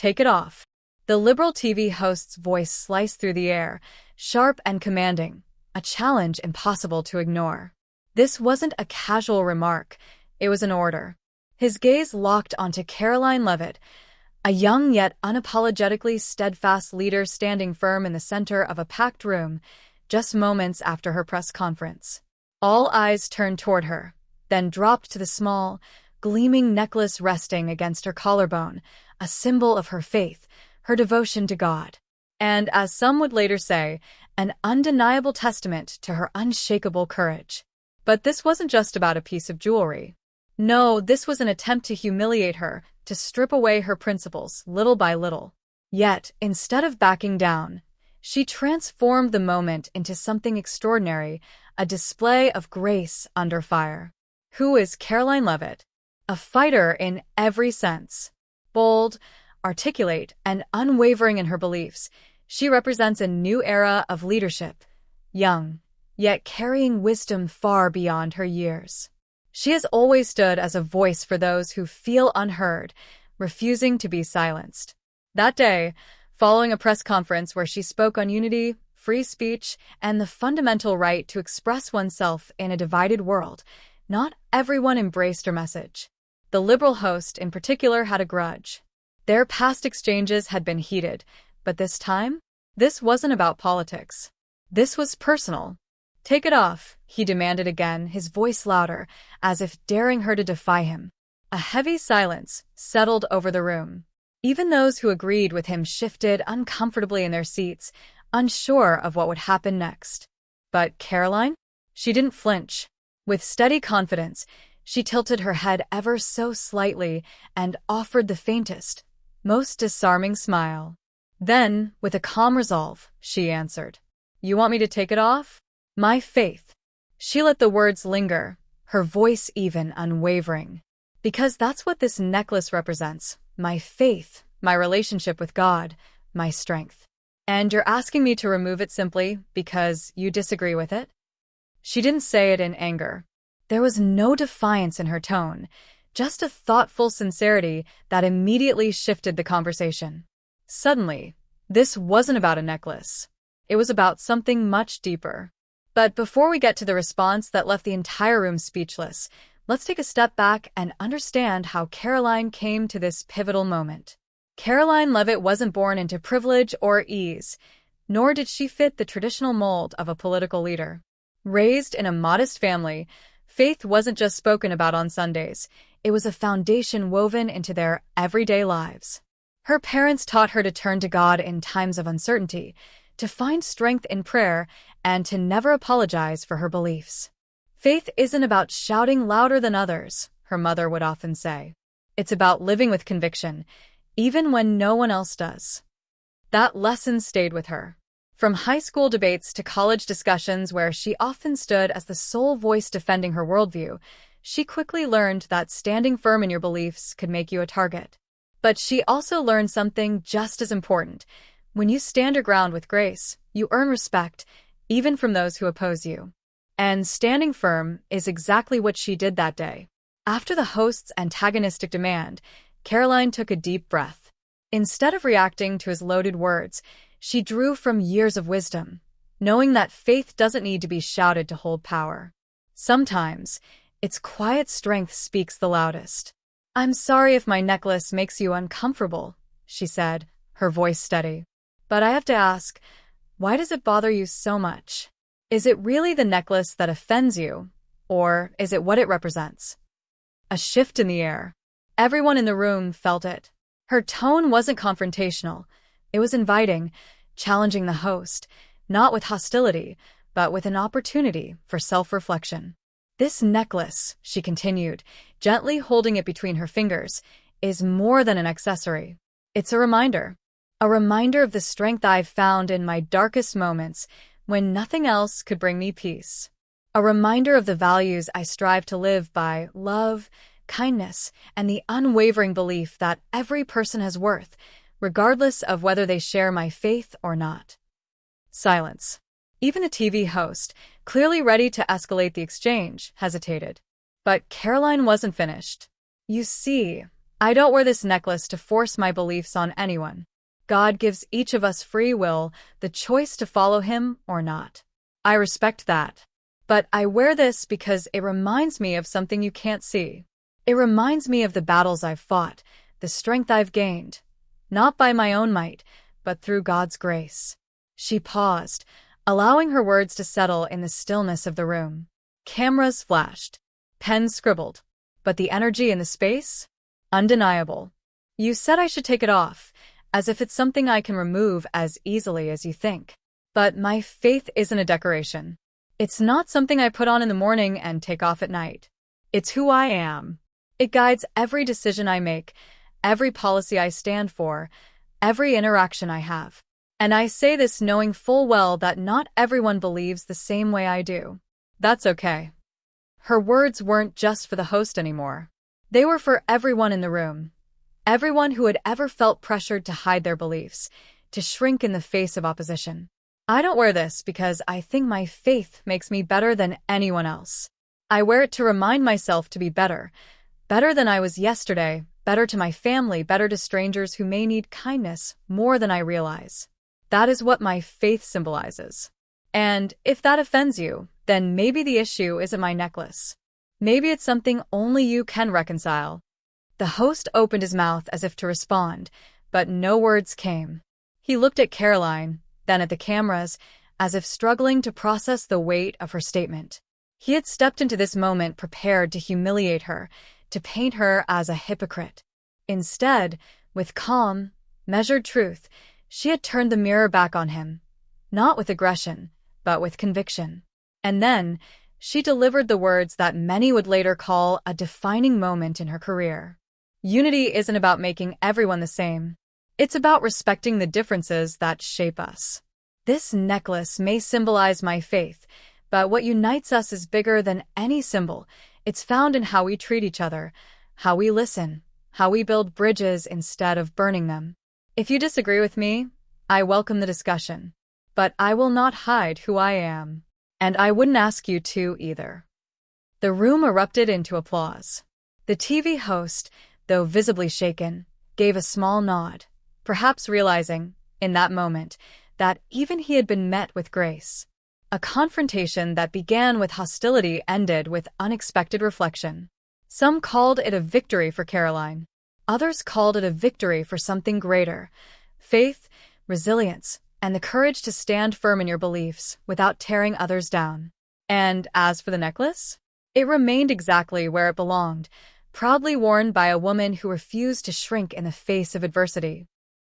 Take it off." The liberal TV host's voice sliced through the air, sharp and commanding, a challenge impossible to ignore. This wasn't a casual remark, it was an order. His gaze locked onto Caroline Leavitt, a young yet unapologetically steadfast leader standing firm in the center of a packed room, just moments after her press conference. All eyes turned toward her, then dropped to the small, gleaming necklace resting against her collarbone, a symbol of her faith, her devotion to God, and, as some would later say, an undeniable testament to her unshakable courage. But this wasn't just about a piece of jewelry. No, this was an attempt to humiliate her, to strip away her principles, little by little. Yet, instead of backing down, she transformed the moment into something extraordinary, a display of grace under fire. Who is Caroline Leavitt? A fighter in every sense. Bold, articulate, and unwavering in her beliefs, she represents a new era of leadership, young, yet carrying wisdom far beyond her years. She has always stood as a voice for those who feel unheard, refusing to be silenced. That day, following a press conference where she spoke on unity, free speech, and the fundamental right to express oneself in a divided world, not everyone embraced her message. The liberal host, in particular, had a grudge. Their past exchanges had been heated, but this time, this wasn't about politics. This was personal. "Take it off," he demanded again, his voice louder, as if daring her to defy him. A heavy silence settled over the room. Even those who agreed with him shifted uncomfortably in their seats, unsure of what would happen next. But Caroline? She didn't flinch. With steady confidence, she tilted her head ever so slightly and offered the faintest, most disarming smile. Then, with a calm resolve, she answered, "You want me to take it off? My faith." She let the words linger, her voice even unwavering. "Because that's what this necklace represents. My faith, my relationship with God, my strength. And you're asking me to remove it simply because you disagree with it?" She didn't say it in anger. There was no defiance in her tone, just a thoughtful sincerity that immediately shifted the conversation. Suddenly, this wasn't about a necklace. It was about something much deeper. But before we get to the response that left the entire room speechless, let's take a step back and understand how Caroline came to this pivotal moment. Caroline Leavitt wasn't born into privilege or ease, nor did she fit the traditional mold of a political leader. Raised in a modest family, faith wasn't just spoken about on Sundays, it was a foundation woven into their everyday lives. Her parents taught her to turn to God in times of uncertainty, to find strength in prayer, and to never apologize for her beliefs. "Faith isn't about shouting louder than others," her mother would often say. "It's about living with conviction, even when no one else does." That lesson stayed with her. From high school debates to college discussions where she often stood as the sole voice defending her worldview, she quickly learned that standing firm in your beliefs could make you a target. But she also learned something just as important. When you stand your ground with grace, you earn respect, even from those who oppose you. And standing firm is exactly what she did that day. After the host's antagonistic demand, Caroline took a deep breath. Instead of reacting to his loaded words, she drew from years of wisdom, knowing that faith doesn't need to be shouted to hold power. Sometimes, its quiet strength speaks the loudest. "I'm sorry if my necklace makes you uncomfortable," she said, her voice steady. "But I have to ask, why does it bother you so much? Is it really the necklace that offends you, or is it what it represents?" A shift in the air. Everyone in the room felt it. Her tone wasn't confrontational. It was inviting, challenging the host, not with hostility, but with an opportunity for self-reflection. "This necklace," she continued, gently holding it between her fingers, "is more than an accessory. It's a reminder of the strength I've found in my darkest moments when nothing else could bring me peace. A reminder of the values I strive to live by: love, kindness, and the unwavering belief that every person has worth, regardless of whether they share my faith or not." Silence. Even the TV host, clearly ready to escalate the exchange, hesitated. But Caroline wasn't finished. "You see, I don't wear this necklace to force my beliefs on anyone. God gives each of us free will, the choice to follow him or not. I respect that. But I wear this because it reminds me of something you can't see. It reminds me of the battles I've fought, the strength I've gained, not by my own might, but through God's grace. She paused, allowing her words to settle in the stillness of the room. Cameras flashed, pens scribbled, but the energy in the space? Undeniable. You said I should take it off, as if it's something I can remove as easily as you think. But my faith isn't a decoration. It's not something I put on in the morning and take off at night. It's who I am. It guides every decision I make, every policy I stand for, every interaction I have. And I say this knowing full well that not everyone believes the same way I do. That's okay. Her words weren't just for the host anymore. They were for everyone in the room. Everyone who had ever felt pressured to hide their beliefs, to shrink in the face of opposition. I don't wear this because I think my faith makes me better than anyone else. I wear it to remind myself to be better. Better than I was yesterday, better to my family, better to strangers who may need kindness more than I realize. That is what my faith symbolizes. And if that offends you, then maybe the issue isn't my necklace. Maybe it's something only you can reconcile. The host opened his mouth as if to respond, but no words came. He looked at Caroline, then at the cameras, as if struggling to process the weight of her statement. He had stepped into this moment prepared to humiliate her, to paint her as a hypocrite. Instead, with calm, measured truth, she had turned the mirror back on him, not with aggression, but with conviction. And then, she delivered the words that many would later call a defining moment in her career. Unity isn't about making everyone the same. It's about respecting the differences that shape us. This necklace may symbolize my faith, but what unites us is bigger than any symbol. It's found in how we treat each other, how we listen, how we build bridges instead of burning them. If you disagree with me, I welcome the discussion. But I will not hide who I am. And I wouldn't ask you to either. The room erupted into applause. The TV host, though visibly shaken, gave a small nod, perhaps realizing, in that moment, that even he had been met with grace. A confrontation that began with hostility ended with unexpected reflection. Some called it a victory for Caroline. Others called it a victory for something greater: faith, resilience, and the courage to stand firm in your beliefs without tearing others down. And as for the necklace? It remained exactly where it belonged, proudly worn by a woman who refused to shrink in the face of adversity.